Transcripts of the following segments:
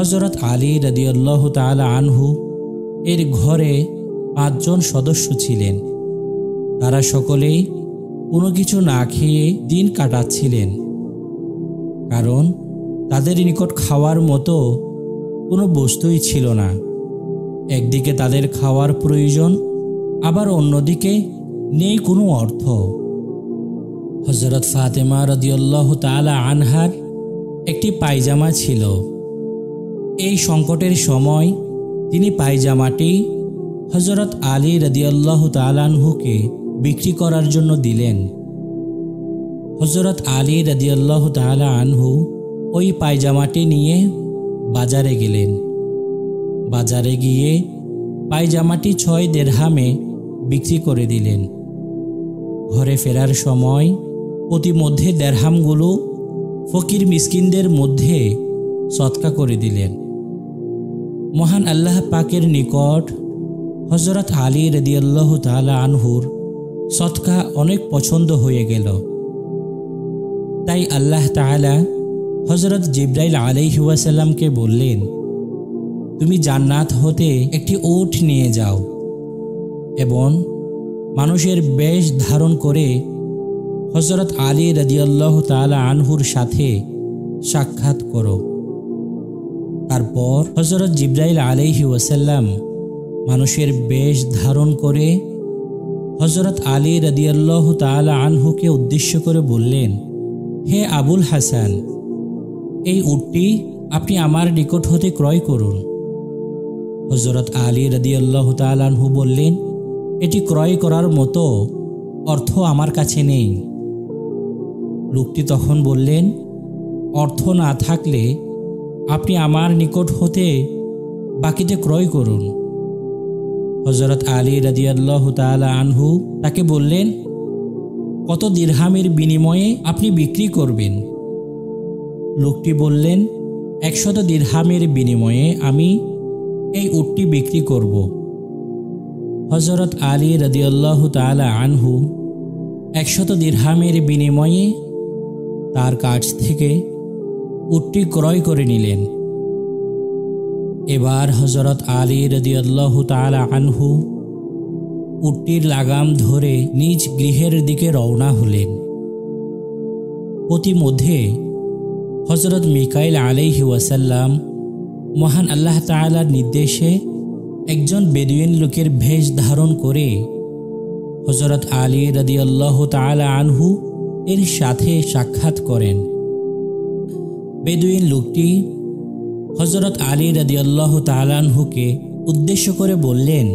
হযরত আলী রাদিয়াল্লাহু তাআলা আনহু এর ঘরে 5 জন সদস্য ছিলেন। তারা সকলেই কোনো কিছু না খেয়ে দিন কাটাচ্ছিলেন, কারণ তাদের নিকট খাওয়ার মতো কোনো বস্তুই ছিল না। একদিকে তাদের খাওয়ার প্রয়োজন, আবার অন্যদিকে নেই কোনো অর্থ। হযরত ফাতেমা রাদিয়াল্লাহু তাআলা আনহার একটি পায়জামা ছিল। এই সংকটের সময় তিনি পায়জামাটি হযরত আলী রাদিয়াল্লাহু তাআলা আনহুকে বিক্রি করার জন্য দিলেন। হযরত আলী রাদিয়াল্লাহু তাআলা আনহু ওই পায়জামাটি নিয়ে বাজারে গেলেন। বাজারে গিয়ে পায়জামাটি 6 দিরহামে বিক্রি করে দিলেন। ঘরে ফেরার সময় প্রতিমধ্যে দিরহামগুলো ফকির মিসকিনদের মধ্যে সদকা করে দিলেন। মহান আল্লাহ পাকের নিকট হযরত আলী রাদিয়াল্লাহু তাআলা আনহুর সদকা অনেক পছন্দ হয়ে গেল। তাই আল্লাহ তাআলা হযরত জিবরাইল আলাইহিস সালামকে বললেন, তুমি জান্নাত হতে একটি উট নিয়ে যাও এবং মানুষের বেশ ধারণ করে হযরত আলী রাদিয়াল্লাহু তাআলা আনহুর সাথে সাক্ষাৎ করো। তারপর হযরত জিবরাইল আলাইহিস সালাম মানুষের বেশ ধারণ করে হযরত আলী রাদিয়াল্লাহু তাআলা আনহুকে উদ্দেশ্য করে বললেন, হে আবুল হাসান, এই উটটি আপনি আমার নিকট হতে ক্রয় করুন। হযরত আলী রাদিয়াল্লাহু তাআলা আনহু বললেন, এটি ক্রয় করার মতো অর্থ আমার কাছে নেই। লোকটি তখন বললেন, অর্থ না থাকলে আপনি আমার নিকট হতে বাকিতে ক্রয় করুন। হযরত আলী রাদিয়াল্লাহু তাআলা আনহু তাকে বললেন, কত দিরহামের বিনিময়ে আপনি বিক্রি করবেন? লোকটি বললেন, 100 দিরহামের বিনিময়ে আমি এই উটটি বিক্রি করব। হযরত আলী রাদিয়াল্লাহু তাআলা আনহু 100 দিরহামের বিনিময়ে তার কাছ থেকে উটটি ক্রয় করে নিলেন। এবার হযরত আলী রাদিয়াল্লাহু তাআলা আনহু উটটির লাগাম ধরে নিজ গৃহের দিকে রওনা হলেন। প্রতিমধ্যে হযরত মিকাইল আলাইহিস সালাম মহান আল্লাহ তাআলার নির্দেশে একজন বেদুইন লোকের বেশ ধারণ করে হযরত আলী রাদিয়াল্লাহু তাআলা আনহু এর সাথে সাক্ষাৎ করেন। বেদুইন লোকটি হযরত আলী রাদিয়াল্লাহু তাআলা আনহুকে উদ্দেশ্য করে বললেন,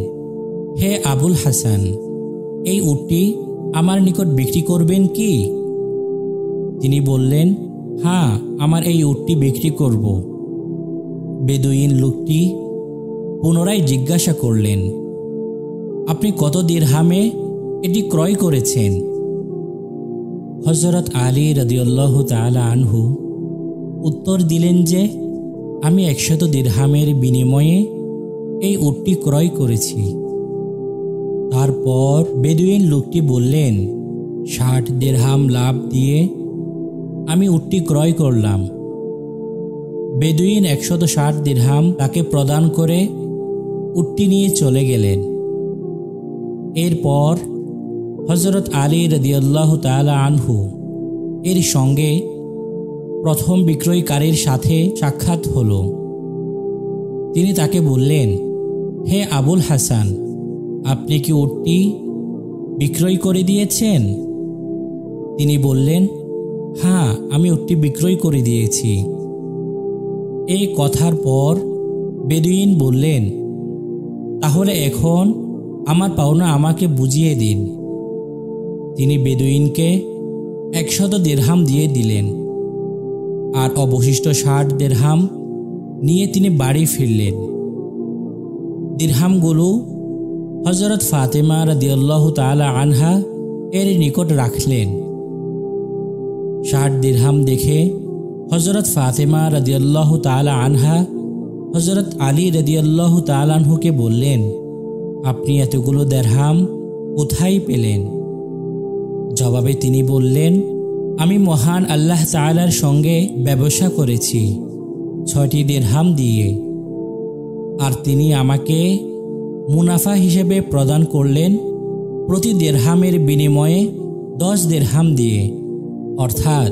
হে আবুল হাসান, এই উটটি আমার নিকট বিক্রি করবেন কি? তিনি বললেন, হ্যাঁ, আমার এই উটটি বিক্রি করব। বেদুইন লোকটি পুনরায় জিজ্ঞাসা করলেন, আপনি কত দিরহামে এটি ক্রয় করেছেন? হযরত আলী রাদিয়াল্লাহু তাআলা আনহু উত্তর দিলেন যে, আমি 100 দিরহামের বিনিময়ে এই উটটি ক্রয় করেছি। তারপর বেদুইন লোকটি বললেন, 60 দিরহাম লাভ দিয়ে আমি উটটি ক্রয় করলাম। বেদুইন 160 দিরহাম তাকে প্রদান করে উটটি নিয়ে চলে গেলেন। এরপর হযরত আলী রাদিয়াল্লাহু তাআলা আনহু এর সঙ্গে প্রথম বিক্রয়কারীর সাথে সাক্ষাৎ হলো। তিনি তাকে বললেন, হে আবুল হাসান, আপনি কি উটটি বিক্রয় করে দিয়েছেন? তিনি বললেন, হ্যাঁ, আমি উটটি বিক্রয় করে দিয়েছি। এই কথার পর বেদুইন বললেন, তাহলে এখন আমার পাওনা আমাকে বুঝিয়ে দিন। তিনি বেদুইনকে 100 দিরহাম দিয়ে দিলেন, আর অবশিষ্ট 60 দিরহাম নিয়ে তিনি বাড়ি ফিরলেন। দিরহামগুলো হযরত ফাতেমা রাদিয়াল্লাহু তাআলা আনহা এর নিকট রাখলেন। 60 দিরহাম দেখে হযরত ফাতেমা রাদিয়াল্লাহু তাআলা আনহা হযরত আলী রাদিয়াল্লাহু তাআলা আনহুকে বললেন, আপনি এতগুলো দিরহাম কোথায় পেলেন? জবাবে তিনি বললেন, আমি মহান আল্লাহ তাআলার সঙ্গে ব্যবসা করেছি 6টি দিরহাম দিয়ে, আর তিনি আমাকে মুনাফা হিসেবে প্রদান করলেন প্রতি দিরহামের বিনিময়ে 10 দিরহাম দিয়ে, অর্থাৎ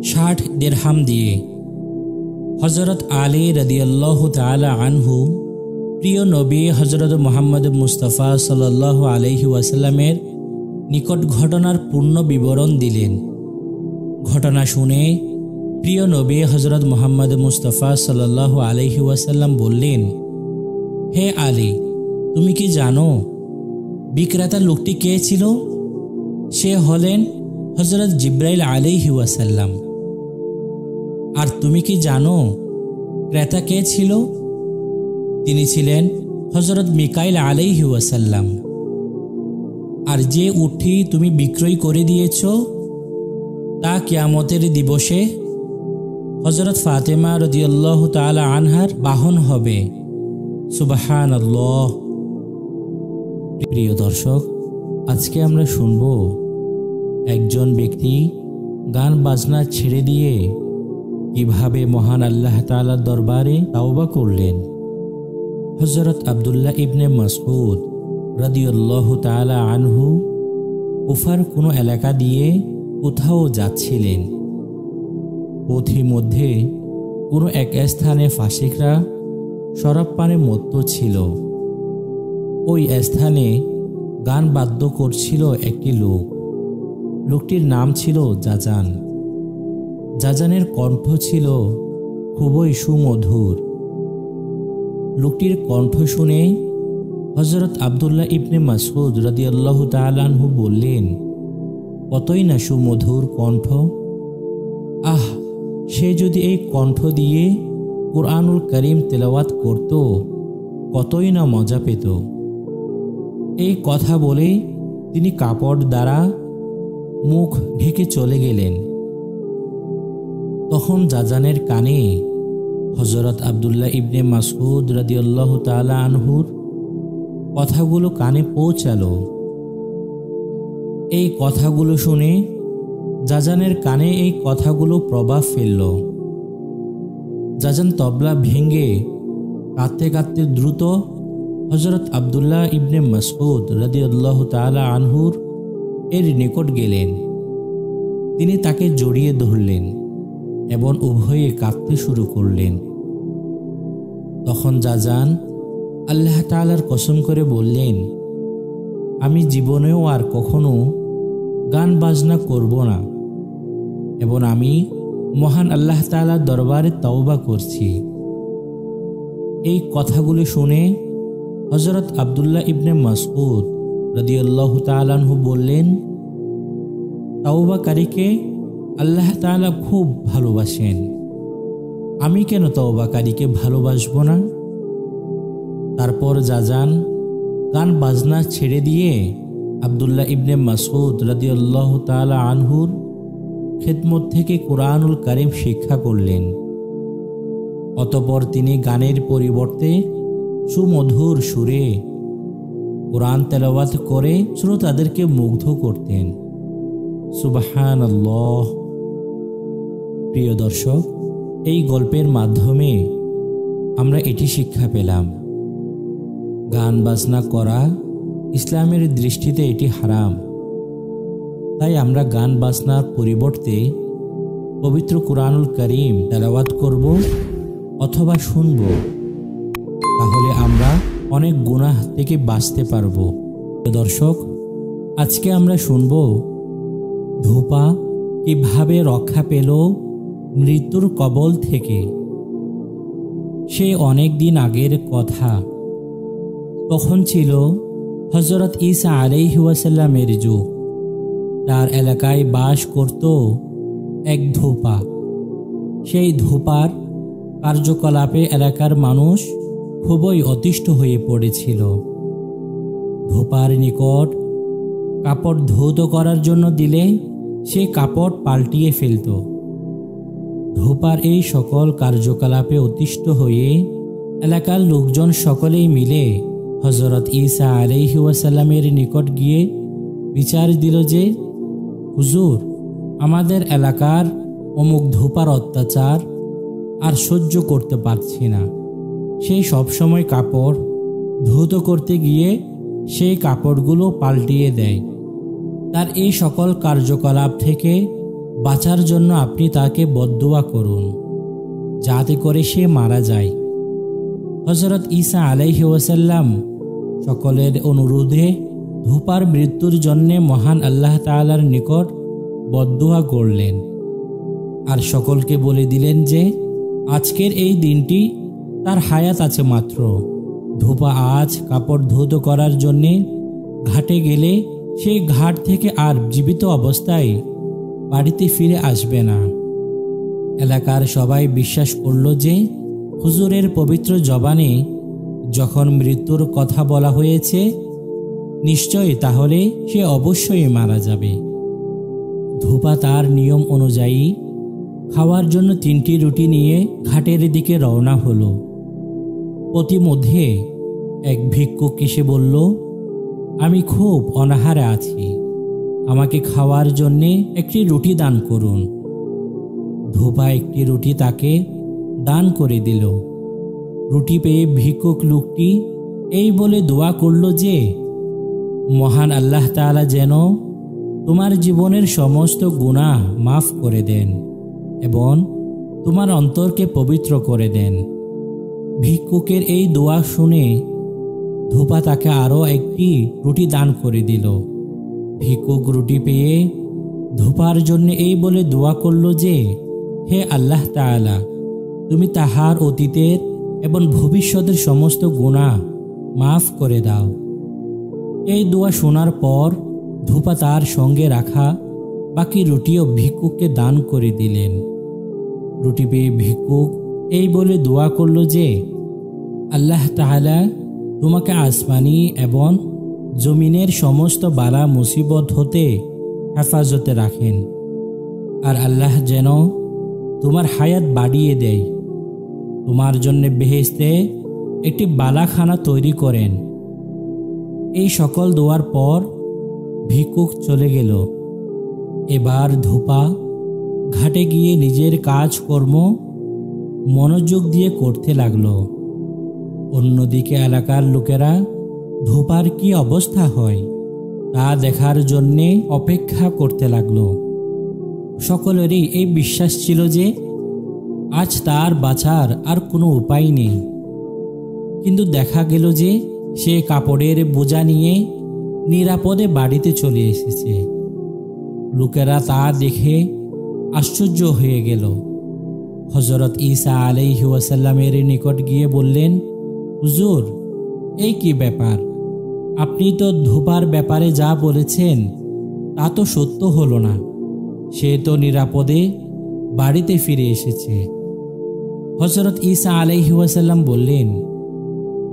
60 দিরহাম দিয়ে। হযরত আলী রাদিয়াল্লাহু তাআলা আনহু প্রিয় নবী হযরত মুহাম্মদ মুস্তাফা সাল্লাল্লাহু আলাইহি ওয়াসাল্লামের নিকট ঘটনার পূর্ণ বিবরণ দিলেন। ঘটনা শুনে প্রিয় নবী হযরত মুহাম্মদ মুস্তাফা সাল্লাল্লাহু আলাইহি ওয়াসাল্লাম বললেন, হে আলী, তুমি কি জানো বিক্রেতা লোকটি কে ছিল? সে হলেন হযরত জিব্রাইল আলাইহি ওয়াসাল্লাম। আর তুমি কি জানো ক্রেতা কে ছিল? তিনি ছিলেন হযরত মিকাইল আলাইহি ওয়াসাল্লাম। আর যে উটটি তুমি বিক্রয় করে দিয়েছ তা কিয়ামতের দিবসে হযরত ফাতেমা রাদিয়াল্লাহু তাআলা আনহার বাহন হবে। সুবহানাল্লাহ। প্রিয় দর্শক, আজকে আমরা শুনব একজন ব্যক্তি গান বাজনা ছেড়ে দিয়ে কিভাবে মহান আল্লাহ তাআলার দরবারে তাওবা করলেন। হযরত আব্দুল্লাহ ইবনে মাসউদ রাদিয়াল্লাহু তাআলা আনহু কুফার কোনো এলাকা দিয়ে কোথাও যাচ্ছিলেন। পথির মধ্যে কোনো এক স্থানে ফাসিকরা শরাব পানে মত্ত ছিল। ওই স্থানে গান বাদ্য করছিল একটি লোক। লোকটির নাম ছিল জাজান। জাজানের কণ্ঠ ছিল খুবই সুমধুর। লোকটির কণ্ঠ শুনে হযরত আব্দুল্লাহ ইবনে মাসউদ রাদিয়াল্লাহু তাআলা আনহু বললেন, কতই না সুমধুর কণ্ঠ! আহ, সে যদি এই কণ্ঠ দিয়ে কুরআনুল কারীম তেলাওয়াত করত, কতই না মজা পেত। এই কথা বলে তিনি কাপড় দ্বারা মুখ ঢেকে চলে গেলেন। তখন জাজানের কানে হযরত আব্দুল্লাহ ইবনে মাসউদ রাদিয়াল্লাহু তাআলা আনহুর কথাগুলো কানে পৌঁছালো। এই কথাগুলো শুনে জাজানের কানে এই কথাগুলো প্রভাব ফেলল। জাজান তবলা ভেঙে কাঁদতে কাঁদতে দ্রুত হযরত আব্দুল্লাহ ইবনে মাসউদ রাদিয়াল্লাহু তাআলা আনহুর এর নিকট গেলেন। তিনি তাকে জড়িয়ে ধরলেন এবং উভয়ে কাঁদতে শুরু করলেন। তখন জাজান আল্লাহ তাআলার কসম করে বললেন, আমি জীবনেও আর কখনো গান বাজনা করব না এবং আমি মহান আল্লাহ তাআলার দরবারে তওবা করছি। এই কথাগুলি শুনে হযরত আব্দুল্লাহ ইবনে মাসউদ রাদিয়াল্লাহু তাআলা আনহু বললেন, তওবাকারীকে আল্লাহ তাআলা খুব ভালোবাসেন। আমি কেন তওবাকারীকে ভালোবাসব না? তারপর জাজান গান বাজনা ছেড়ে দিয়ে আব্দুল্লাহ ইবনে মাসউদ রাদিয়াল্লাহু তাআলা আনহুর খিদমত থেকে কুরআনুল কারীম শিক্ষা করলেন। অতঃপর তিনি গানের পরিবর্তে সুমধুর সুরে কুরআন তেলাওয়াত করে শ্রোতাদেরকে মুগ্ধ করতেন। সুবহানাল্লাহ। প্রিয় দর্শক, এই গল্পের মাধ্যমে আমরা এটি শিক্ষা পেলাম, গান বাজনা করা ইসলামের দৃষ্টিতে এটি হারাম। তাই আমরা গান বাজনার পরিবর্তে পবিত্র কুরআনুল কারীম তেলাওয়াত করব অথবা শুনব, তাহলে আমরা অনেক গুনাহ থেকে বাঁচতে পারব। দর্শক, আজকে আমরা শুনব ধোপা কিভাবে রক্ষা পেল মৃত্যুর কবল থেকে। সে অনেক দিন আগের কথা। তখন ছিল হযরত ঈসা আলাইহি ওয়াসাল্লামের যুগ। তার এলাকায় বাস করত এক ধোপা। সেই ধোপার কার্যকলাপে এলাকার মানুষ খুবই অতিষ্ঠ হয়ে পড়েছিল। ধোপার নিকট কাপড় ধৌত করার জন্য দিলে সে কাপড় পাল্টিয়ে ফেলত। ধোপার এই সকল কার্যকলাপে অতিষ্ঠ হয়ে এলাকার লোকজন সকলেই মিলে হযরত ঈসা আলাইহি ওয়াসাল্লামের নিকট গিয়ে বিচার দিল যে, হুজুর, আমাদের এলাকার অমুক ধোপার অত্যাচার আর সহ্য করতে পারছি না। সে সবসময় কাপড় ধৌত করতে গিয়ে সেই কাপড়গুলো পাল্টিয়ে দেয়। তার এই সকল কার্যকলাপ থেকে বাঁচার জন্য আপনি তাকে বদদুয়া করুন, যাতে করে সে মারা যায়। হযরত ঈসা আলাইহি ওয়াসাল্লাম সকলের অনুরোধে ধূপার মৃত্যুর জন্যে মহান আল্লাহ তাআলার নিকট বদদুয়া করলেন, আর সকলকে বলে দিলেন যে আজকের এই দিনটি তার হায়াত আছে মাত্র। ধূপা আজ কাপড় ধৌত করার জন্যে ঘাটে গেলে সেই ঘাট থেকে আর জীবিত অবস্থায় বাড়িতে ফিরে আসবে না। এলাকার সবাই বিশ্বাস করল যে হুজুরের পবিত্র জবানে যখন মৃত্যুর কথা বলা হয়েছে, নিশ্চয়ই তাহলে সে অবশ্যই মারা যাবে। ধূপা তার নিয়ম অনুযায়ী খাওয়ার জন্য 3টি রুটি নিয়ে ঘাটের দিকে রওনা হলো। প্রতিমধ্যে এক ভিক্ষুক এসে বলল, আমি খুব অনাহারে আছি, আমাকে খাওয়ার জন্যে একটি রুটি দান করুন। ধূপা একটি রুটি তাকে দান করে দিল। রুটি পেয়ে ভিক্ষুক লোকটি এই বলে দোয়া করল যে মহান আল্লাহ তাআলা যেন তোমার জীবনের সমস্ত গুনাহ মাফ করে দেন এবং তোমার অন্তরকে পবিত্র করে দেন। ভিক্ষুকের এই দোয়া শুনে ধূপা তাকে আরও একটি রুটি দান করে দিল। ভিক্ষুক রুটি পেয়ে ধূপার জন্য এই বলে দোয়া করল যে হে আল্লাহ তাআলা, তুমি তাহার অতীতের এবং ভবিষ্যতের সমস্ত গুনাহ মাফ করে দাও। এই দোয়া শোনার পর ধূপা তার সঙ্গে রাখা বাকি রুটিও ভিক্ষুককে দান করে দিলেন। রুটি পেয়ে ভিক্ষুক এই বলে দোয়া করল যে আল্লাহ তাআলা তোমাকে আসমানি এবং জমিনের সমস্ত বালা মুসিবত হতে হেফাজতে রাখেন, আর আল্লাহ যেন তোমার হায়াত বাড়িয়ে দেয়, তোমার জন্য বেহেশতে একটি বালাখানা তৈরি করেন। এই সকল দোয়ার পর ভিক্ষুক চলে গেল। এবার ধূপা ঘাটে গিয়ে নিজের কাজকর্ম মনোযোগ দিয়ে করতে লাগলো। অন্যদিকে এলাকার লোকেরা ধূপার কি অবস্থা হয় তা দেখার জন্যে অপেক্ষা করতে লাগলো। সকলেরই এই বিশ্বাস ছিল যে আজ তার বাঁচার আর কোনো উপায় নেই। কিন্তু দেখা গেল যে সে কাপড়ের বোঝা নিয়ে নিরাপদে বাড়িতে চলে এসেছে। লোকেরা তা দেখে আশ্চর্য হয়ে গেল। হযরত ঈসা আলাইহি ওয়াসাল্লামের নিকট গিয়ে বললেন, হুজুর, এই কি ব্যাপার? আপনি তো ধূপার ব্যাপারে যা বলেছেন তা তো সত্য হলো না। সে তো নিরাপদে বাড়িতে ফিরে এসেছে। হযরত ঈসা আলাইহি ওয়াসাল্লাম বললেন,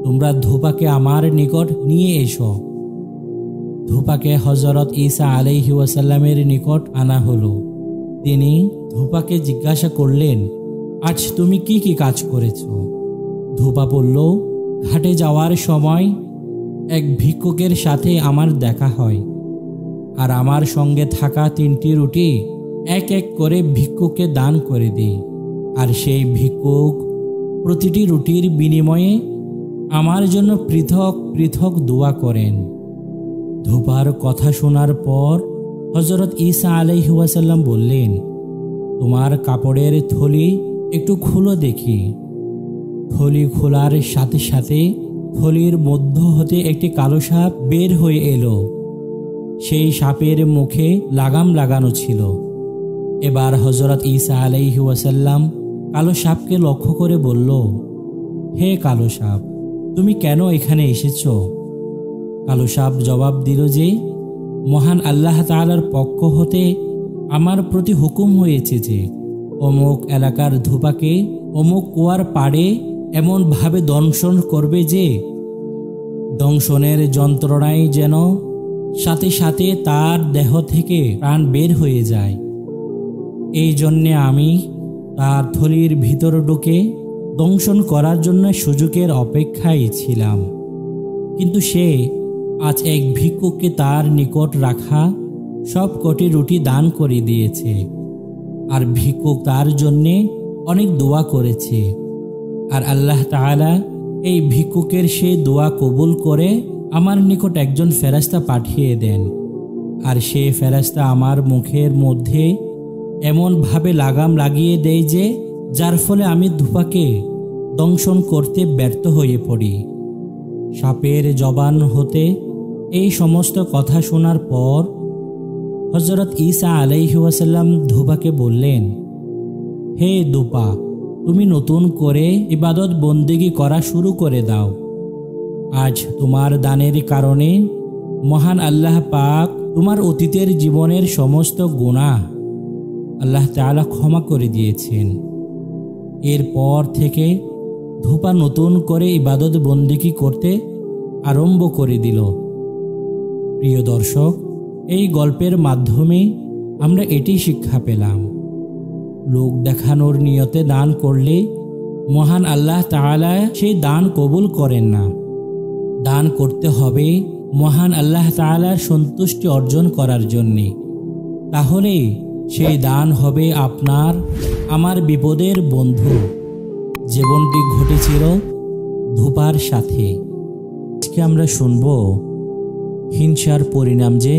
তোমরা ধূপাকে আমার নিকট নিয়ে এসো। ধূপাকে হযরত ঈসা আলাইহি ওয়াসাল্লামের নিকট আনা হলো। তিনি ধূপাকে জিজ্ঞাসা করলেন, আজ তুমি কি কি কাজ করেছ? ধূপা বলল, ঘাটে যাওয়ার সময় এক ভিক্ষুকের সাথে আমার দেখা হয়, আর আমার সঙ্গে থাকা 3টি রুটি এক এক করে ভিক্ষুককে দান করে দিই, আর সেই ভিক্ষুক প্রতিটি রুটির বিনিময়ে আমার জন্য পৃথক পৃথক দোয়া করেন। ধূপার কথা শোনার পর হযরত ঈসা আলাইহি ওয়াসাল্লাম বললেন, তোমার কাপড়ের থলি একটু খুলো দেখি। থলি খোলার সাথে সাথে থলির মধ্য হতে একটি কালো সাপ বের হয়ে এলো। সেই সাপের মুখে লাগাম লাগানো ছিল। এবার হযরত ঈসা আলাইহি ওয়াসাল্লাম কালো সাপকে লক্ষ্য করে বলল, হে কালো সাপ, তুমি কেন এখানে এসেছ? কালো সাপ জবাব দিল যে মহান আল্লাহ তাআলার পক্ষ হতে আমার প্রতি হুকুম হয়েছে যে অমুক এলাকার ধূপাকে অমুক কুয়ার পাড়ে এমনভাবে দংশন করবে যে দংশনের যন্ত্রণায় যেন সাথে সাথে তার দেহ থেকে প্রাণ বের হয়ে যায়। এই জন্যে আমি তার থলির ভিতর ঢুকে দংশন করার জন্য সুযোগের অপেক্ষায় ছিলাম। কিন্তু সে আজ এক ভিক্ষুককে তার নিকট রাখা সব কটি রুটি দান করে দিয়েছে, আর ভিক্ষুক তার জন্যে অনেক দোয়া করেছে, আর আল্লাহ তাআলা এই ভিক্ষুকের সেই দোয়া কবুল করে আমার নিকট একজন ফেরেশতা পাঠিয়ে দেন, আর সেই ফেরেশতা আমার মুখের মধ্যে এমনভাবে লাগাম লাগিয়ে দেয় যে যার ফলে আমি ধূপাকে দংশন করতে ব্যর্থ হয়ে পড়ি। সাপের জবান হতে এই সমস্ত কথা শোনার পর হযরত ঈসা আলাইহিস সালাম ধূপাকে বললেন, হে ধূপা, তুমি নতুন করে ইবাদত বন্দেগী করা শুরু করে দাও। আজ তোমার দানের কারণে মহান আল্লাহ পাক তোমার অতীতের জীবনের সমস্ত গুনাহ আল্লাহ তাআলা ক্ষমা করে দিয়েছেন। এরপর থেকে ধূপা নতুন করে ইবাদত বন্দেগী করতে আরম্ভ করে দিল। প্রিয় দর্শক, এই গল্পের মাধ্যমে আমরা এটি শিক্ষা পেলাম, লোক দেখানোর নিয়তে দান করলে মহান আল্লাহ তাআলা সেই দান কবুল করেন না। দান করতে হবে মহান আল্লাহ তাআলার সন্তুষ্টি অর্জন করার জন্যে। তাহলে সেই দান হবে আপনার আমার বিপদের বন্ধু, যেমনটি ঘটেছিল ধূপার সাথে। আজকে আমরা শুনব হিংসার পরিণাম যে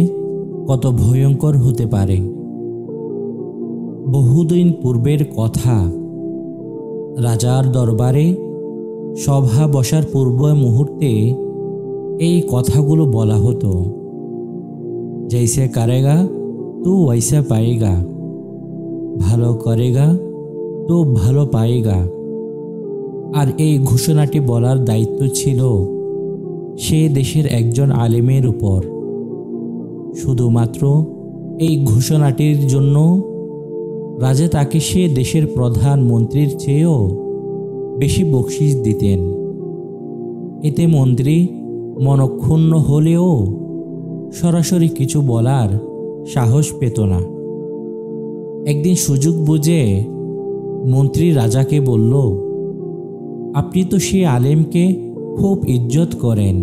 কত ভয়ঙ্কর হতে পারে। বহুদিন পূর্বের কথা, রাজার দরবারে সভা বসার পূর্ব মুহূর্তে এই কথাগুলো বলা হতো, জৈসে করেগা তো ওইসা পায়েগা, ভালো করেগা তো ভালো পায়েগা। আর এই ঘোষণাটি বলার দায়িত্ব ছিল সে দেশের একজন আলেমের উপর। শুধুমাত্র এই ঘোষণাটির জন্য রাজা তাকে সে দেশের প্রধানমন্ত্রীর চেয়েও বেশি বকশিশ দিতেন। এতে মন্ত্রী মনক্ষুণ্ণ হলেও সরাসরি কিছু বলার সাহস পেত না। একদিন সুযোগ বুঝে মন্ত্রী রাজাকে বলল, আপনি তো সে আলেমকে খুব ইজ্জত করেন,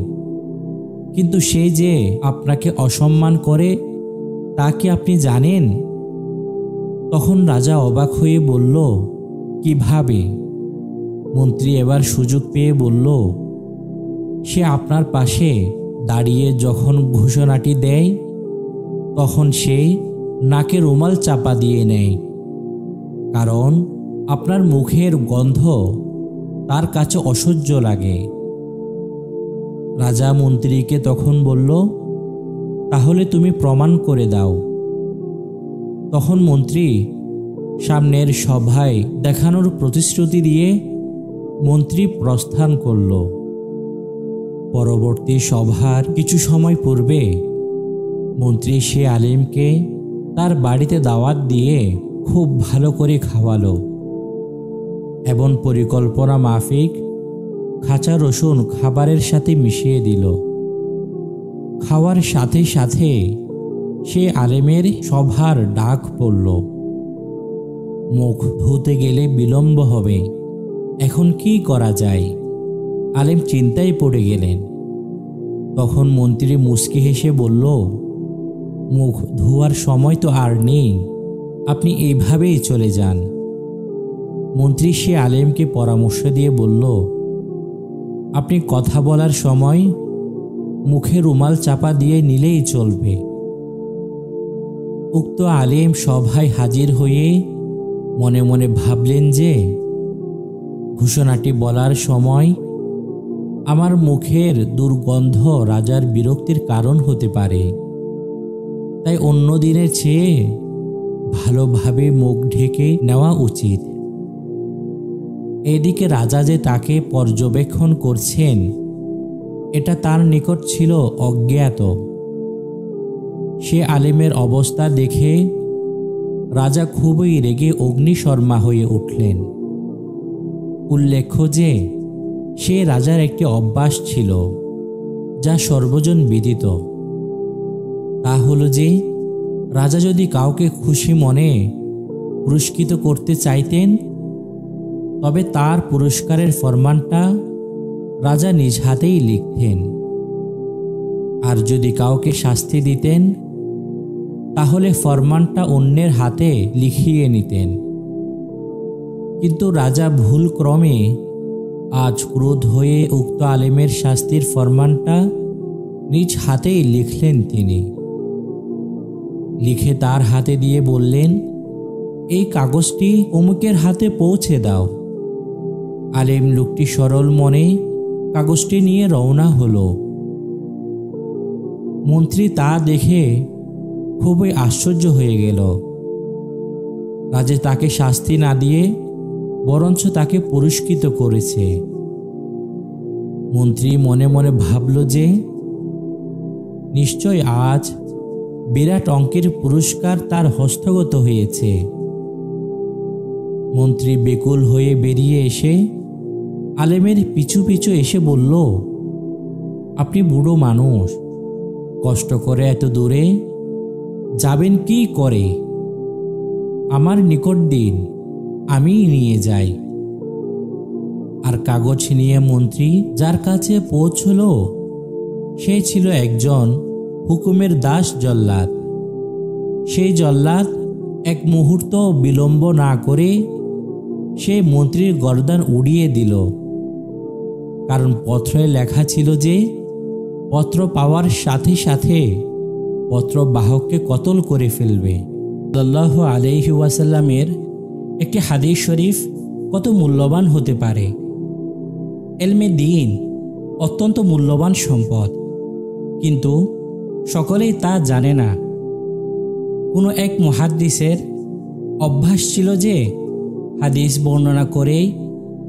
কিন্তু সে যে আপনাকে অসম্মান করে তা কি আপনি জানেন? তখন রাজা অবাক হয়ে বলল, কিভাবে? মন্ত্রী এবার সুযোগ পেয়ে বলল, সে আপনার পাশে দাঁড়িয়ে যখন ঘোষণাটি দেয় তখন সে নাকে রুমাল চাপা দিয়ে নেয়, কারণ আপনার মুখের গন্ধ তার কাছে অসহ্য লাগে। রাজা মন্ত্রীকে তখন বলল, তাহলে তুমি প্রমাণ করে দাও। তখন মন্ত্রী সামনের সভায় দেখানোর প্রতিশ্রুতি দিয়ে মন্ত্রী প্রস্থান করল। পরবর্তী সভার কিছু সময় পূর্বে মন্ত্রী সে আলেমকে তার বাড়িতে দাওয়াত দিয়ে খুব ভালো করে খাওয়ালো এবং পরিকল্পনা মাফিক কাঁচা রসুন খাবারের সাথে মিশিয়ে দিল। খাওয়ার সাথে সাথে সে আলেমের সভার ডাক পড়ল, মুখ ধুতে গেলে বিলম্ব হবে, এখন কি করা যায়? আলেম চিন্তায় পড়ে গেলেন। তখন মন্ত্রী মুচকি হেসে বলল, মুখ ধোয়ার সময় তো আর নেই, আপনি এইভাবেই চলে যান। মন্ত্রী সে আলেমকে পরামর্শ দিয়ে বলল, আপনি কথা বলার সময় মুখে রুমাল চাপা দিয়ে নিলেই চলবে। উক্ত আলেম সভায় হাজির হয়ে মনে মনে ভাবলেন যে ঘোষণাটি বলার সময় আমার মুখের দুর্গন্ধ রাজার বিরক্তির কারণ হতে পারে, তাই অন্য দিনের চেয়ে ভালোভাবে মুখ ঢেকে নেওয়া উচিত। এদিকে রাজা যে তাকে পর্যবেক্ষণ করছেন এটা তার নিকট ছিল অজ্ঞাত। সে আলেমের অবস্থা দেখে রাজা খুবই রেগে অগ্নিশর্মা হয়ে উঠলেন। উল্লেখ্য যে সে রাজার একটি অভ্যাস ছিল যা সর্বজন বিদিত। তা হলো যে রাজা যদি কাউকে খুশি মনে পুরস্কৃত করতে চাইতেন তবে তার পুরস্কারের ফরমানটা রাজা নিজ হাতেই লিখতেন, আর যদি কাউকে শাস্তি দিতেন তাহলে ফরমানটা অন্যের হাতে লিখিয়ে নিতেন। কিন্তু রাজা ভুল ক্রমে আজ ক্রোধ হয়ে উক্ত আলেমের শাস্তির ফরমানটা নিজ হাতেই লিখলেন। তিনি লিখে তার হাতে দিয়ে বললেন, এই কাগজটি অমুকের হাতে পৌঁছে দাও। আলেম লোকটি সরল মনে কাগজটি নিয়ে রওনা হলো। মন্ত্রী তা দেখে খুবই আশ্চর্য হয়ে গেল। রাজা তাকে শাস্তি না দিয়ে বরঞ্চ তাকে পুরস্কৃত করেছে। মন্ত্রী মনে মনে ভাবল যে নিশ্চয় আজ বিরাট অঙ্কের পুরস্কার তার হস্তগত হয়েছে। মন্ত্রী বেকুল হয়ে বেরিয়ে এসে আলেমের পিছু পিছু এসে বলল, আপনি বুড়ো মানুষ, কষ্ট করে এত দূরে যাবেন কি করে? আমার নিকট দিন, আমি নিয়ে যাই। আর কাগজ নিয়ে মন্ত্রী যার কাছে পৌঁছল সে ছিল একজন হুকুমের দাস জল্লাদ। সেই জল্লাদ এক মুহূর্ত বিলম্ব না করে সে মন্ত্রীর গর্দান উড়িয়ে দিল। কারণ পত্রে লেখা ছিল যে পত্র পাওয়ার সাথে সাথে পত্র বাহককে কতল করে ফেলবে। সাল্লাল্লাহু আলাইহি ওয়াসাল্লামের একটি হাদিস শরীফ কত মূল্যবান হতে পারে। এলমে দ্বীন অত্যন্ত মূল্যবান সম্পদ, কিন্তু সকলেই তা জানে না। কোনো এক মুহাদ্দিসের অভ্যাস ছিল যে হাদিস বর্ণনা করেই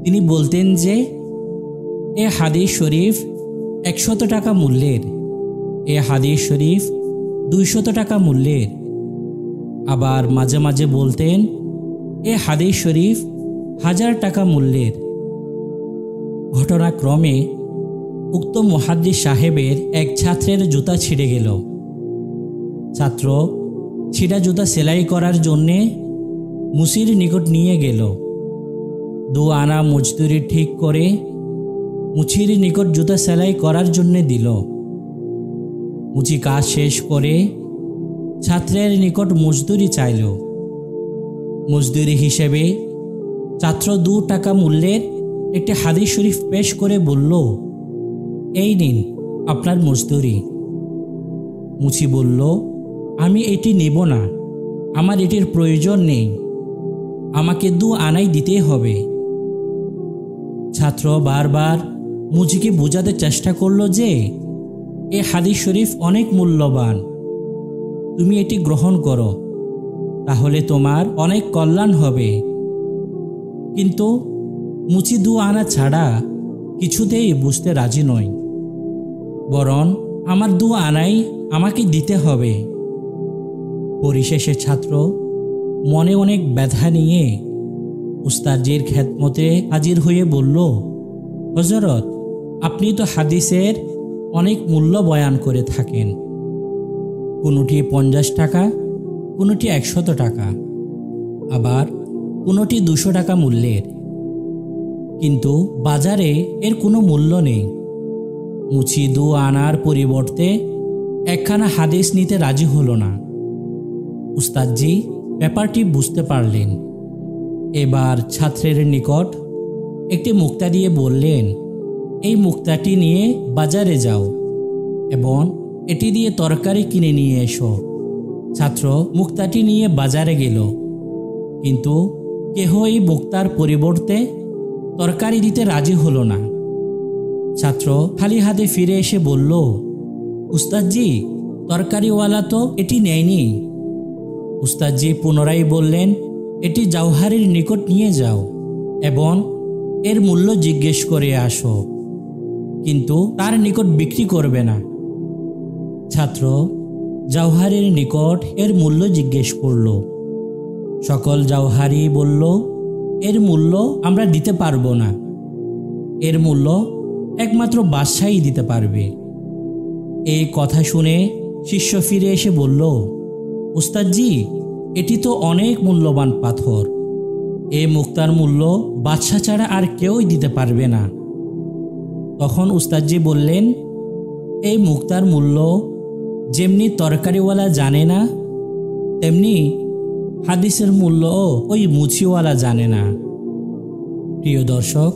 তিনি বলতেন যে এ হাদিস শরীফ 100 টাকা মূল্যের, এ হাদিস শরীফ 200 টাকা মূল্যের। আবার মাঝে মাঝে বলতেন এ হাদিস শরীফ 1000 টাকা মূল্যের। ঘটনাক্রমে উক্ত মুহাদ্দিস সাহেবের এক ছাত্রের জুতা ছিঁড়ে গেল। ছাত্র ছিঁড়া জুতা সেলাই করার জন্যে মুচির নিকট নিয়ে গেল। 2 আনা মজদুরি ঠিক করে মুচির নিকট জুতা সেলাই করার জন্যে দিল। মুচি কাজ শেষ করে ছাত্রের নিকট মজদুরি চাইল। মজদুরি হিসেবে ছাত্র 2 টাকা মূল্যের একটি হাদিস শরীফ পেশ করে বলল, এই নিন আপনার মজদুরি। মুচি বলল, আমি এটি নেব না, আমার এটির প্রয়োজন নেই, আমাকে 2 আনাই দিতে হবে। ছাত্র বারবার মুচিকে বোঝাতে চেষ্টা করল যে এ হাদিস শরীফ অনেক মূল্যবান, তুমি এটি গ্রহণ করো, তাহলে তোমার অনেক কল্যাণ হবে। কিন্তু মুচি 2 আনা ছাড়া কিছুতেই বুঝতে রাজি নয়, বরং আমার 2 আনাই আমাকে দিতে হবে। পরিশেষে ছাত্র মনে অনেক ব্যথা নিয়ে উস্তাদজির খেদমতে হাজির হয়ে বলল, হযরত, আপনি তো হাদিসের অনেক মূল্য বয়ান করে থাকেন, কোনোটি 50 টাকা, কোনোটি 100 টাকা, আবার কোনোটি 200 টাকা মূল্যের, কিন্তু বাজারে এর কোনো মূল্য নেই। মুচি 2 আনার পরিবর্তে একখানা হাদিস নিতে রাজি হলো না। উস্তাদজি ব্যাপারটি বুঝতে পারলেন। এবার ছাত্রের নিকট একটি মুক্তা দিয়ে বললেন, এই মুক্তাটি নিয়ে বাজারে যাও এবং এটি দিয়ে তরকারি কিনে নিয়ে এসো। ছাত্র মুক্তাটি নিয়ে বাজারে গেল, কিন্তু কেহ এই মুক্তার পরিবর্তে তরকারি দিতে রাজি হলো না। ছাত্র খালি হাতে ফিরে এসে বলল, উস্তাদজি, তরকারিওয়ালা তো এটি নেয়নি। উস্তাদজি পুনরায় বললেন, এটি জওহারের নিকট নিয়ে যাও এবং এর মূল্য জিজ্ঞেস করে আসো, কিন্তু তার নিকট বিক্রি করবে না। ছাত্র জওহারের নিকট এর মূল্য জিজ্ঞেস করল। সকল জওহারি বলল, এর মূল্য আমরা দিতে পারবো না, এর মূল্য একমাত্র বাদশাহই দিতে পারবে। এই কথা শুনে শিষ্য ফিরে এসে বলল, উস্তাদজি, এটি তো অনেক মূল্যবান পাথর, এ মুক্তার মূল্য বাদশাহ ছাড়া আর কেউই দিতে পারবে না। তখন উস্তাদজি বললেন, এই মুক্তার মূল্য যেমনি তরকারিওয়ালা জানে না, তেমনি হাদিসের মূল্যও ওই মুচিওয়ালা জানে না। প্রিয় দর্শক,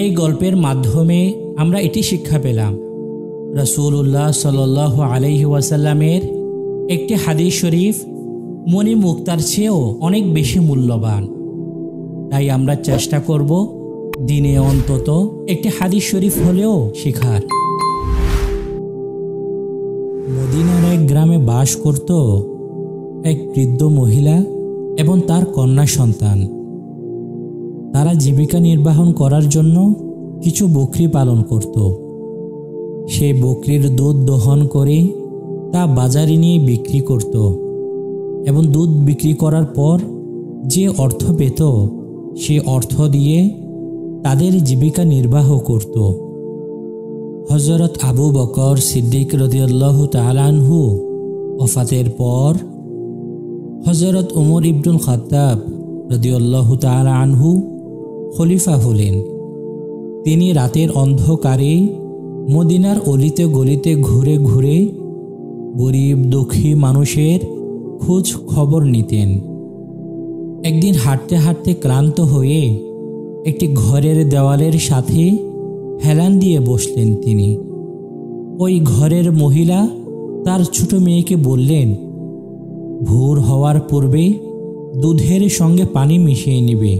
এই গল্পের মাধ্যমে আমরা এটি শিক্ষা পেলাম, রাসূলুল্লাহ সাল্লাল্লাহু আলাইহি ওয়াসাল্লামের একটি হাদিস শরীফ মনি মুক্তার চেয়েও অনেক বেশি মূল্যবান। তাই আমরা চেষ্টা করব দিনে অন্তত একটি হাদিস শরীফ হলেও শেখার। মদিনার এক গ্রামে বাস করত এক বৃদ্ধ মহিলা এবং তার কন্যা সন্তান। তারা জীবিকা নির্বাহন করার জন্য কিছু বকরি পালন করত। সেই বকরির দুধ দহন করে তা বাজারে নিয়ে বিক্রি করত এবং দুধ বিক্রি করার পর যে অর্থ পেত সে অর্থ দিয়ে তাদের জীবিকা নির্বাহ করত। হযরত আবু বকর সিদ্দিক রাদিয়াল্লাহু তাআলা আনহু ওফাতের পর হযরত ওমর ইবনুল খাত্তাব রাদিয়াল্লাহু তাআলা আনহু খলিফা হলেন। তিনি রাতের অন্ধকারে মদিনার অলিতে গলিতে ঘুরে ঘুরে গরিব দুঃখী মানুষের খোঁজ খবর নিতেন। একদিন হাঁটতে হাঁটতে ক্লান্ত হয়ে একটি ঘরের দেওয়ালের সাথে হেলান দিয়ে বসলেন তিনি। ওই ঘরের মহিলা তার ছোট মেয়েকে বললেন, ভোর হওয়ার পূর্বে দুধের সঙ্গে পানি মিশিয়ে নেবে।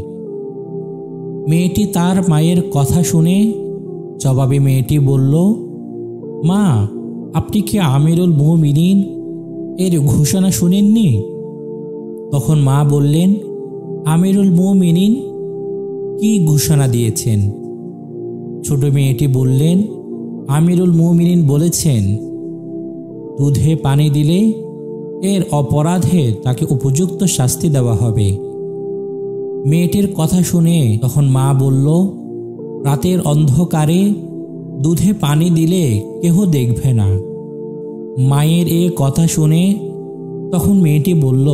মেয়েটি তার মায়ের কথা শুনে জবাবে মেয়েটি বলল, মা, আপনি কি আমিরুল মুমিনিন এর ঘোষণা শুনেননি? তখন মা বললেন, আমিরুল মুমিনিন কি ঘোষণা দিয়েছেন? ছোট মেয়েটি বললেন, আমিরুল মুমিনিন বলেছেন দুধে পানি দিলে এর অপরাধে তাকে উপযুক্ত শাস্তি দেওয়া হবে। মেয়েটির কথা শুনে তখন মা বলল, রাতের অন্ধকারে দুধে পানি দিলে কেহ দেখবে না। মায়ের এ কথা শুনে তখন মেয়েটি বলল,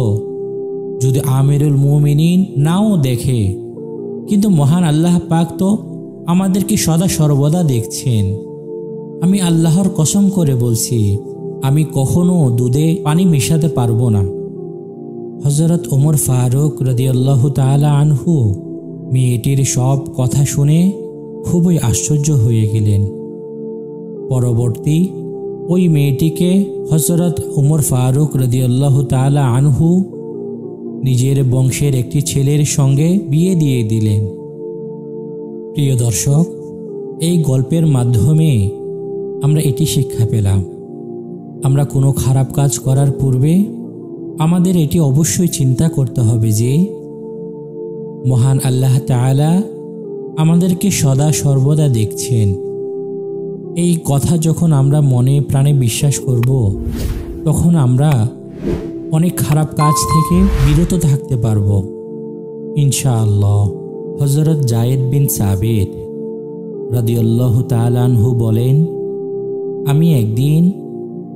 যদি আমিরুল মুমিনিন নাও দেখে, কিন্তু মহান আল্লাহ পাক তো আমাদেরকে সদা সর্বদা দেখছেন। আমি আল্লাহর কসম করে বলছি, আমি কখনো দুধে পানি মেশাতে পারবো না। হযরত ওমর ফারুক রাদিয়াল্লাহু তাআলা আনহু মেয়েটির সব কথা শুনে খুবই আশ্চর্য হয়ে গেলেন। পরবর্তী ওই মেয়েটিকে হযরত ওমর ফারুক রাদিয়াল্লাহু তাআলা আনহু নিজের বংশের একটি ছেলের সঙ্গে বিয়ে দিয়ে দিলেন। প্রিয় দর্শক, এই গল্পের মাধ্যমে আমরা এটি শিক্ষা পেলাম, আমরা কোনো খারাপ কাজ করার পূর্বে আমাদের এটি অবশ্যই চিন্তা করতে হবে যে মহান আল্লাহ তাআলা আমাদেরকে সদা সর্বদা দেখছেন। এই কথা যখন আমরা মনে প্রাণে বিশ্বাস করব, তখন আমরা অনেক খারাপ কাজ থেকে বিরত থাকতে পারব ইনশাআল্লাহ। হযরত যায়েদ বিন সাবিত রাদিয়াল্লাহু তাআলা আনহু বলেন, আমি একদিন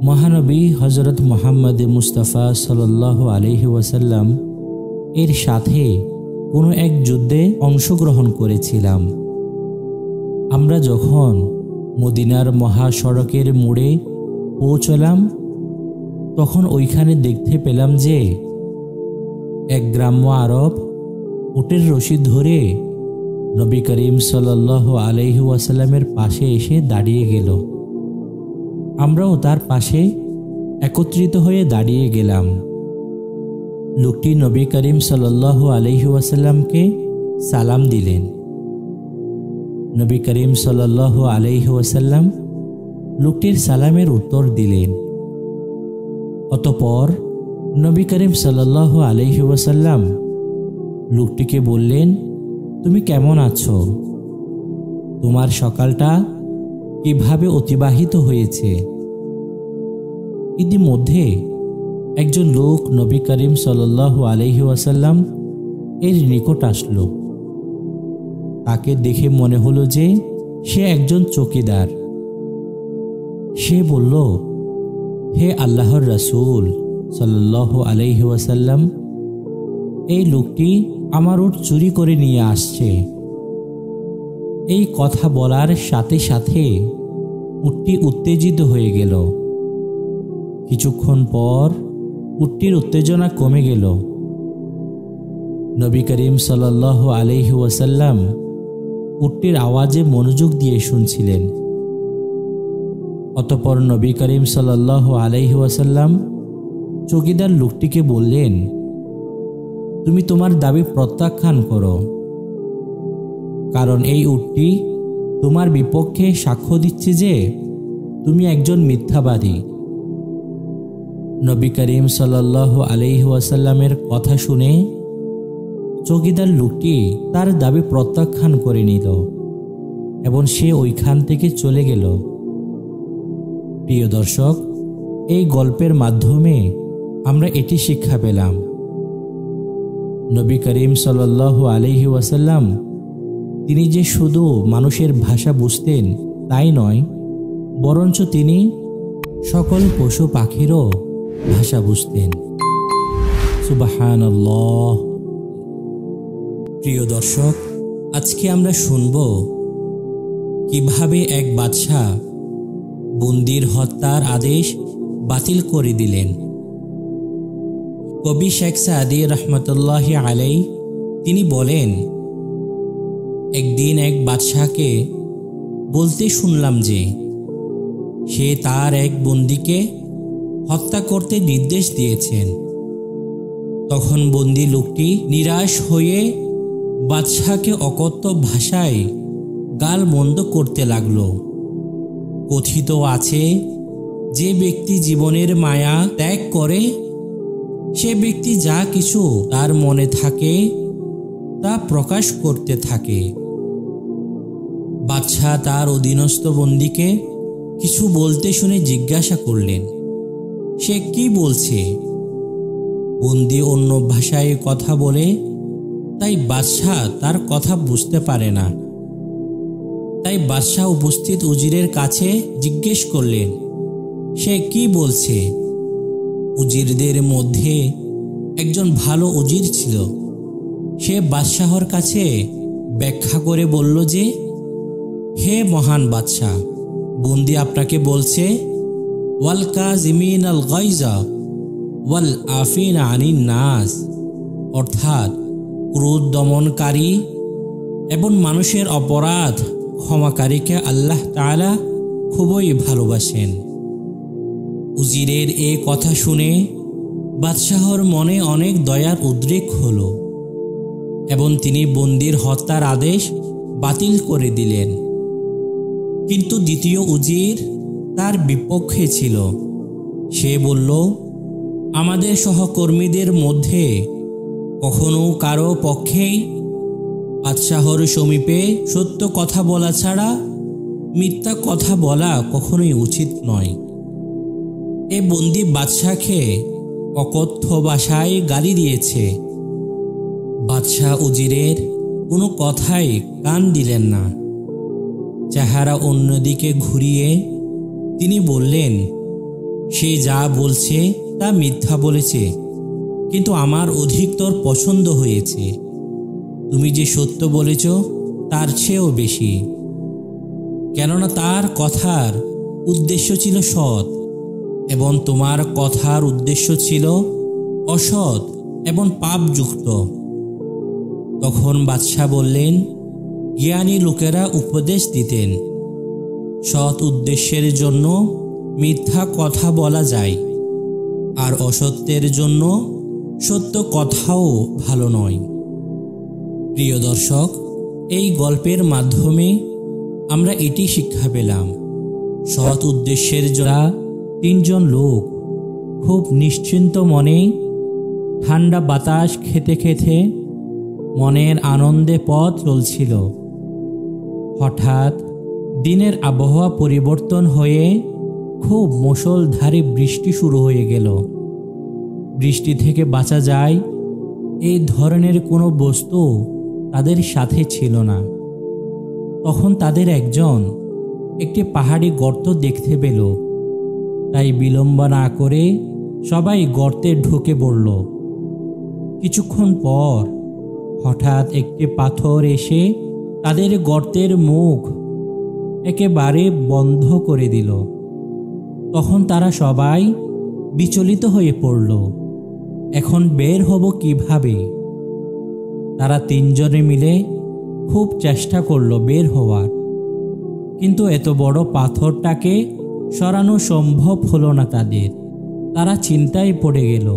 মহানবী হযরত মুহাম্মদ মুস্তাফা সাল্লাল্লাহু আলাইহি ওয়াসাল্লাম এর সাথে কোনো এক যুদ্ধে অংশগ্রহণ করেছিলাম। আমরা যখন মদিনার মহাসড়কের মোড়ে পৌঁছলাম, তখন ওইখানে দেখতে পেলাম যে এক গ্রাম্য আরব উটের রশি ধরে নবী করিম সাল্লাল্লাহু আলাইহি ওয়াসাল্লামের পাশে এসে দাঁড়িয়ে গেল। আমরাও তার পাশে একত্রিত হয়ে দাঁড়িয়ে গেলাম। লোকটি নবী করিম সাল্লাল্লাহু আলাইহি ওয়াসাল্লামকে সালাম দিলেন। নবী করিম সাল্লাল্লাহু আলাইহি ওয়াসাল্লাম লোকটির সালামের উত্তর দিলেন। অতঃপর নবী করিম সাল্লাল্লাহু আলাইহি ওয়াসাল্লাম লোকটিকে বললেন, তুমি কেমন আছো? তোমার সকালটা কিভাবে অতিবাহিত হয়েছে? ইতিমধ্যে একজন লোক নবী করিম সাল্লাল্লাহু আলাইহি ওয়াসাল্লাম এর নিকট আসলো। তাকে দেখে মনে হলো যে সে একজন চৌকিদার। সে বলল, হে আল্লাহর রাসূল সাল্লাল্লাহু আলাইহি ওয়াসাল্লাম, এই লোকটি আমার উট চুরি করে নিয়ে আসছে। এই কথা বলার সাথে সাথে উটটি উত্তেজিত হয়ে গেল। কিছুক্ষণ পর উটটির উত্তেজনা কমে গেল। নবী করিম সাল্লাল্লাহু আলাইহি ওয়াসাল্লাম উটটির আওয়াজে মনোযোগ দিয়ে শুনছিলেন। অতঃপর নবী করিম সাল্লাল্লাহু আলাইহি ওয়াসাল্লাম চৌকিদার লোকটিকে বললেন, তুমি তোমার দাবি প্রত্যাখ্যান করো, কারণ এই উটটি তোমার বিপক্ষে সাক্ষ্য দিচ্ছে যে তুমি একজন মিথ্যাবাদী। নবী করিম সাল্লাল্লাহু আলাইহি ওয়াসাল্লামের কথা শুনে চৌকিদার লোকটি তার দাবি প্রত্যাখ্যান করে নিল এবং সে ওইখান থেকে চলে গেল। প্রিয় দর্শক, এই গল্পের মাধ্যমে আমরা এটি শিক্ষা পেলাম, নবী করিম সাল্লাল্লাহু আলাইহি ওয়াসাল্লাম তিনি যে শুধু মানুষের ভাষা বুঝতেন তাই নয়, বরঞ্চ তিনি সকল পশু পাখিরও ভাষা বুঝতেন। সুবহানাল্লাহ। প্রিয় দর্শক, আজকে আমরা শুনব কিভাবে এক বাদশাহ বন্দির হত্যার আদেশ বাতিল করে দিলেন। কবি শেখ সাদি রহমতুল্লাহি আলাই তিনি বলেন, একদিন এক বাদশাহকে বলতে শুনলাম যে সে তার এক বন্দীকে হত্যা করতে নির্দেশ দিয়েছেন। তখন বন্দী লোকটি নিরাশ হয়ে বাদশাহকে অকথ্য ভাষায় গালমন্দ করতে লাগল। কথিত আছে, যে ব্যক্তি জীবনের মায়া ত্যাগ করে সে ব্যক্তি যা কিছু তার মনে থাকে তা প্রকাশ করতে থাকে। বাদশাহ তার অধীনস্থ বন্দীকে কিছু বলতে শুনে জিজ্ঞাসা করলেন, সে কি বলছে? বন্দী অন্য ভাষায় কথা বলে, তাই বাদশাহ তার কথা বুঝতে পারে না। তাই বাদশাহ উপস্থিত উজিরের কাছে জিজ্ঞেস করলেন, সে কি বলছে? উজিরদের মধ্যে একজন ভালো উজির ছিল। সে বাদশাহর কাছে ব্যাখ্যা করে বলল যে, হে মহান বাদশাহ, বন্দী আপনাকে বলছে, ওয়াল কাযিমিন আল গায়জা ওয়াল আফিন আনিন নাস, অর্থাৎ ক্রোধ দমনকারী এবং মানুষের অপরাধ ক্ষমাকারীকে আল্লাহ তাআলা খুবই ভালোবাসেন। উজিরের এ কথা শুনে বাদশাহর মনে অনেক দয়ার উদ্রেক হল এবং তিনি বন্দির হত্যার আদেশ বাতিল করে দিলেন। কিন্তু দ্বিতীয় উজির তার বিপক্ষে ছিল। সে বলল, আমাদের সহকর্মীদের মধ্যে কখনো কারো পক্ষেই বাদশাহর সমীপে সত্য কথা বলা ছাড়া মিথ্যা কথা বলা কখনোই উচিত নয়। এ বন্দী বাদশাহকে অকথ্য ভাষায় গালি দিয়েছে। বাদশাহ উজিরের কোনো কথাই কান দিলেন না। চেহারা অন্যদিকে ঘুরিয়ে তিনি বললেন, সে যা বলছে তা মিথ্যা বলেছে, কিন্তু আমার অধিকতর পছন্দ হয়েছে। তুমি যে সত্য বলেছ তার চেয়েও বেশি, কেননা তার কথার উদ্দেশ্য ছিল সৎ এবং তোমার কথার উদ্দেশ্য ছিল অসৎ এবং পাপযুক্ত। তখন বাদশাহ বললেন, জ্ঞানী লোকেরা উপদেশ দিতেন, সৎ উদ্দেশ্যের জন্য মিথ্যা কথা বলা যায়, আর অসত্যের জন্য সত্য কথাও ভালো নয়। প্রিয় দর্শক, এই গল্পের মাধ্যমে আমরা এটি শিক্ষা পেলাম, সৎ উদ্দেশ্যের যারা তিনজন লোক খুব নিশ্চিন্ত মনে ঠান্ডা বাতাস খেতে খেতে মনের আনন্দে পথ চলছিল। হঠাৎ দিনের আবহাওয়া পরিবর্তন হয়ে খুব মুষলধারে বৃষ্টি শুরু হয়ে গেল। বৃষ্টি থেকে বাঁচা যায় এই ধরনের কোনো বস্তু তাদের সাথে ছিল না। তখন তাদের একজন একটি পাহাড়ি গর্ত দেখতে পেল। তাই বিলম্ব না করে সবাই গর্তে ঢুকে পড়ল। কিছুক্ষণ পর হঠাৎ একটি পাথর এসে তাদের গর্তের মুখ একেবারে বন্ধ করে দিল। তখন তারা সবাই বিচলিত হয়ে পড়ল, এখন বের হব কিভাবে? তারা তিনজনে মিলে খুব চেষ্টা করলো বের হওয়ার, কিন্তু এত বড় পাথরটাকে সরানো সম্ভব হলো না তাদের। তারা চিন্তায় পড়ে গেল,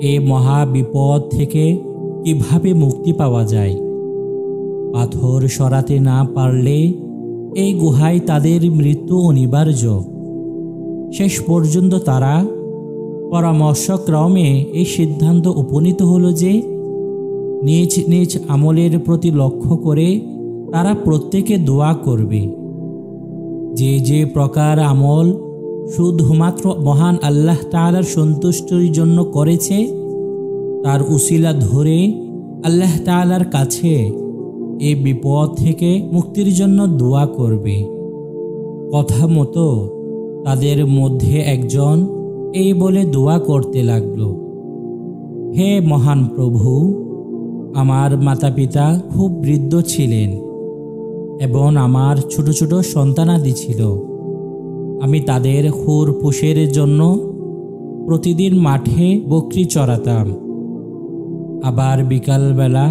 এ মহা বিপদ থেকে কিভাবে মুক্তি পাওয়া যায়। পাথর সরাতে না পারলে এই গুহায় তাদের মৃত্যু অনিবার্য। শেষ পর্যন্ত তারা পরামর্শক্রমে এই সিদ্ধান্ত উপনীত হলো যে নিজ নিজ আমলের প্রতি লক্ষ্য করে তারা প্রত্যেকে দোয়া করবে। যে যে প্রকার আমল শুধুমাত্র মহান আল্লাহ তাআলার সন্তুষ্টির জন্য করেছে, তার উসিলা ধরে আল্লাহ তাআলার কাছে এই বিপদ থেকে মুক্তির জন্য দোয়া করবে। কথা মতো তাদের মধ্যে একজন এই বলে দোয়া করতে লাগলো, হে মহান প্রভু, আমার মাতা পিতা খুব বৃদ্ধ ছিলেন এবং আমার ছোট ছোট সন্তানাদি ছিল। আমি তাদের খুরপুষের জন্য প্রতিদিন মাঠে বকরি চড়াতাম, আবার বিকালবেলা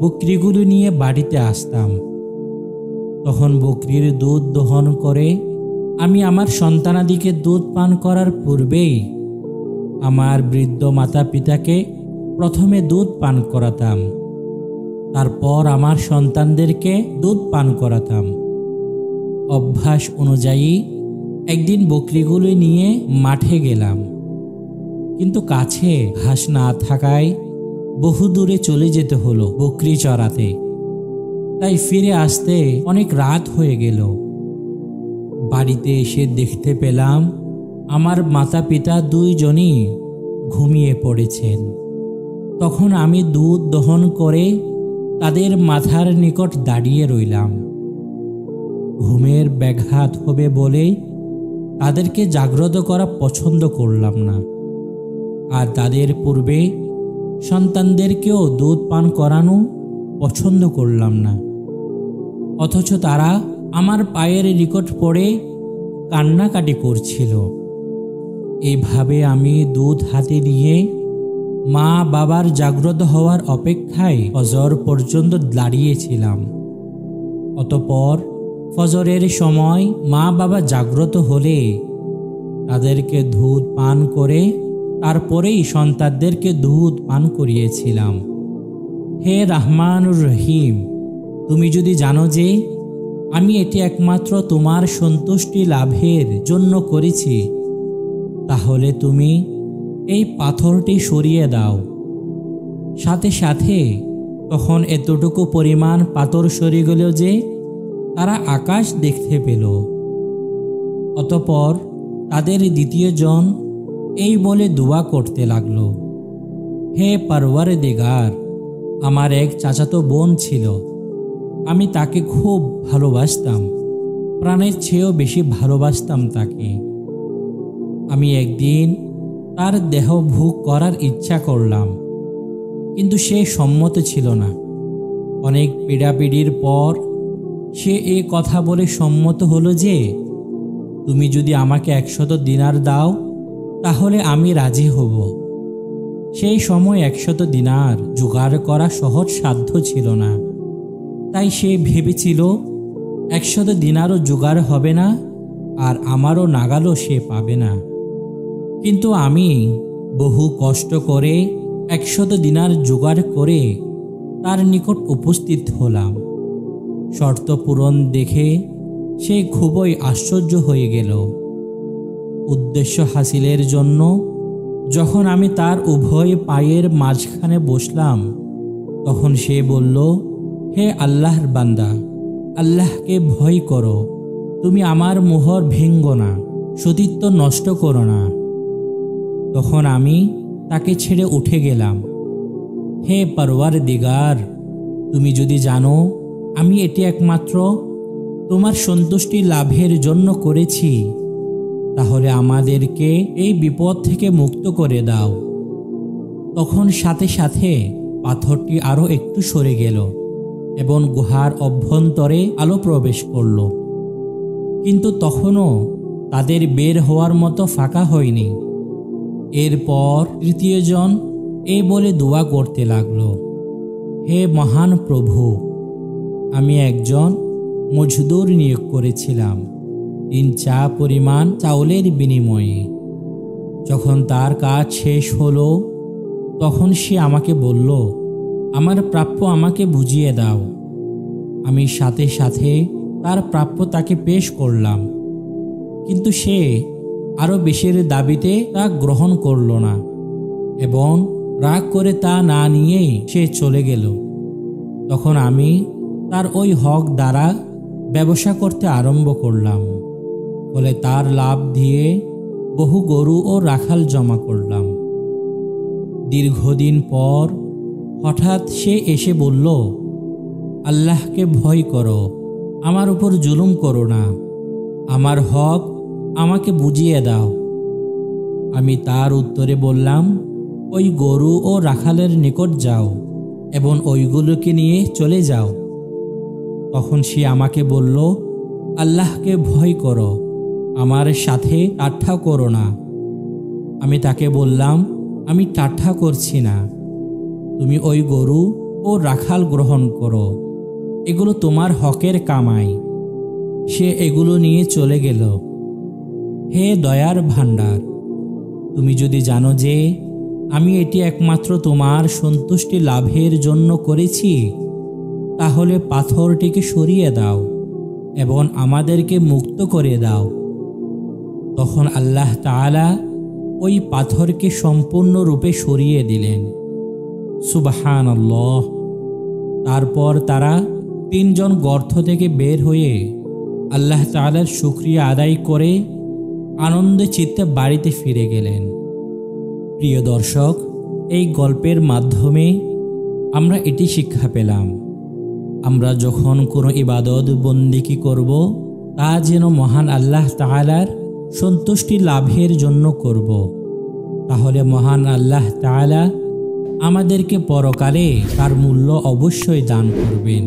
বকরিগুলো নিয়ে বাড়িতে আসতাম। তখন বকরির দুধ দহন করে আমি আমার সন্তানাদিকে দুধ পান করার পূর্বেই আমার বৃদ্ধ মাতা পিতাকে প্রথমে দুধ পান করাতাম, তারপর আমার সন্তানদেরকে দুধ পান করাতাম। অভ্যাস অনুযায়ী একদিন বকরিগুলো নিয়ে মাঠে গেলাম, কিন্তু কাছে ঘাস না থাকায় বহু দূরে চলে যেতে হলো বকরি চড়াতে। তাই ফিরে আসতে অনেক রাত হয়ে গেল। বাড়িতে এসে দেখতে পেলাম আমার মাতা পিতা দুইজনই ঘুমিয়ে পড়েছেন। তখন আমি দুধ দহন করে তাদের মাথার নিকট দাঁড়িয়ে রইলাম। ঘুমের ব্যাঘাত হবে বলে তাদেরকে জাগ্রত করা পছন্দ করলাম না, আর তাদের পূর্বে সন্তানদেরকেও দুধ পান করানো পছন্দ করলাম না। অথচ তারা আমার পায়ের নিকট পড়ে কান্নাকাটি করছিল। এভাবে আমি দুধ হাতে নিয়ে মা বাবার জাগ্রত হওয়ার অপেক্ষায় ফজর পর্যন্ত দাঁড়িয়েছিলাম। অতঃপর ফজরের সময় মা বাবা জাগ্রত হলে তাদেরকে দুধ পান করে তারপরেই সন্তানদেরকে দুধ পান করিয়েছিলাম। হে রহমানুর রহিম, তুমি যদি জানো যে আমি এটি একমাত্র তোমার সন্তুষ্টি লাভের জন্য করেছি, তাহলে তুমি এই পাথরটি সরিয়ে দাও। সাথে সাথে তখন এতটুকু পরিমাণ পাথর সরে গেল যে তারা আকাশ দেখতে পেল। অতঃপর তাদের দ্বিতীয় জন এই বলে দোয়া করতে লাগলো, হে পরওয়ারদিগার, আমার এক চাচাতো বোন ছিল, আমি তাকে খুব ভালোবাসতাম, প্রাণের চেয়েও বেশি ভালোবাসতাম তাকে। আমি একদিন তার দেহ ভোগ করার ইচ্ছা করলাম, কিন্তু সে সম্মত ছিল না। অনেক পীড়াপিড়ির পর সে এ কথা বলে সম্মত হলো যে তুমি যদি আমাকে 100 দিনার দাও তাহলে আমি রাজি হব। সেই সময় 100 দিনার জোগাড় করা সহজ সাধ্য ছিল না। তাই সে ভেবেছিল 100 দিনারও জোগাড় হবে না, আর আমারও নাগালও সে পাবে না। কিন্তু আমি বহু কষ্ট করে 100 দিনার জোগাড় করে তার নিকট উপস্থিত হলাম। শর্ত পূরণ দেখে সে খুবই আশ্চর্য হয়ে গেল। উদ্দেশ্য হাসিলের জন্য যখন আমি তার উভয় পায়ের মাঝখানে বসলাম, তখন সে বলল, হে আল্লাহর বান্দা, আল্লাহকে ভয় করো, তুমি আমার মোহর ভেঙ্গো না, সতীত্ব নষ্ট করো না। তখন আমি তাকে ছেড়ে উঠে গেলাম। হে পরওয়ারদিগার, তুমি যদি জানো আমি এটি একমাত্র তোমার সন্তুষ্টি লাভের জন্য করেছি, তাহলে আমাদেরকে এই বিপদ থেকে মুক্ত করে দাও। তখন সাথে সাথে পাথরটি আরও একটু সরে গেল এবং গুহার অভ্যন্তরে আলো প্রবেশ করল। কিন্তু তখনও তাদের বের হওয়ার মতো ফাঁকা হয়নি। এরপর তৃতীয় জন এই বলে দোয়া করতে লাগলো, হে মহান প্রভু, আমি একজন মজদুর নিয়োগ করেছিলাম 3 চা পরিমাণ চাউলের বিনিময়ে। যখন তার কাজ শেষ হলো তখন সে আমাকে বলল, আমার প্রাপ্য আমাকে বুঝিয়ে দাও। আমি সাথে সাথে তার প্রাপ্য তাকে পেশ করলাম, কিন্তু সে আরও বেশির দাবিতে তা গ্রহণ করল না এবং রাগ করে তা না নিয়েই সে চলে গেল। তখন আমি তার ওই হক দ্বারা ব্যবসা করতে আরম্ভ করলাম। ফলে তার লাভ দিয়ে বহু গরু ও রাখাল জমা করলাম। দীর্ঘদিন পর হঠাৎ সে এসে বলল, আল্লাহকে ভয় করো, আমার উপর জুলুম করো না, আমার হক আমাকে বুঝিয়ে দাও। আমি তার উত্তরে বললাম, ওই গরু ও রাখালের নিকট যাও এবং ওইগুলোকে নিয়ে চলে যাও। তখন সে আমাকে বলল, আল্লাহকে ভয় করো, আমার সাথে ঠাট্টা করো না। আমি তাকে বললাম, আমি ঠাট্টা করছি না, তুমি ওই গরু ও রাখাল গ্রহণ করো, এগুলো তোমার হকের কামাই। সে এগুলো নিয়ে চলে গেল। হে দয়ার ভাণ্ডার, তুমি যদি জানো যে আমি এটি একমাত্র তোমার সন্তুষ্টি লাভের জন্য করেছি, তাহলে পাথরটিকে সরিয়ে দাও এবং আমাদেরকে মুক্ত করে দাও। তখন আল্লাহ তাআলা ওই পাথরকে সম্পূর্ণরূপে সরিয়ে দিলেন। সুবহানাল্লাহ। তারপর তারা 3 জন গর্ত থেকে বের হয়ে আল্লাহ তাআলার শুকরিয়া আদায় করে আনন্দে চিত্তে বাড়িতে ফিরে গেলেন। প্রিয় দর্শক, এই গল্পের মাধ্যমে আমরা এটি শিক্ষা পেলাম, আমরা যখন কোনো ইবাদত বন্দেগী করব তা যেন মহান আল্লাহ তাআলার সন্তুষ্টি লাভের জন্য করব। তাহলে মহান আল্লাহ তাআলা আমাদেরকে পরকালে তার মূল্য অবশ্যই দান করবেন।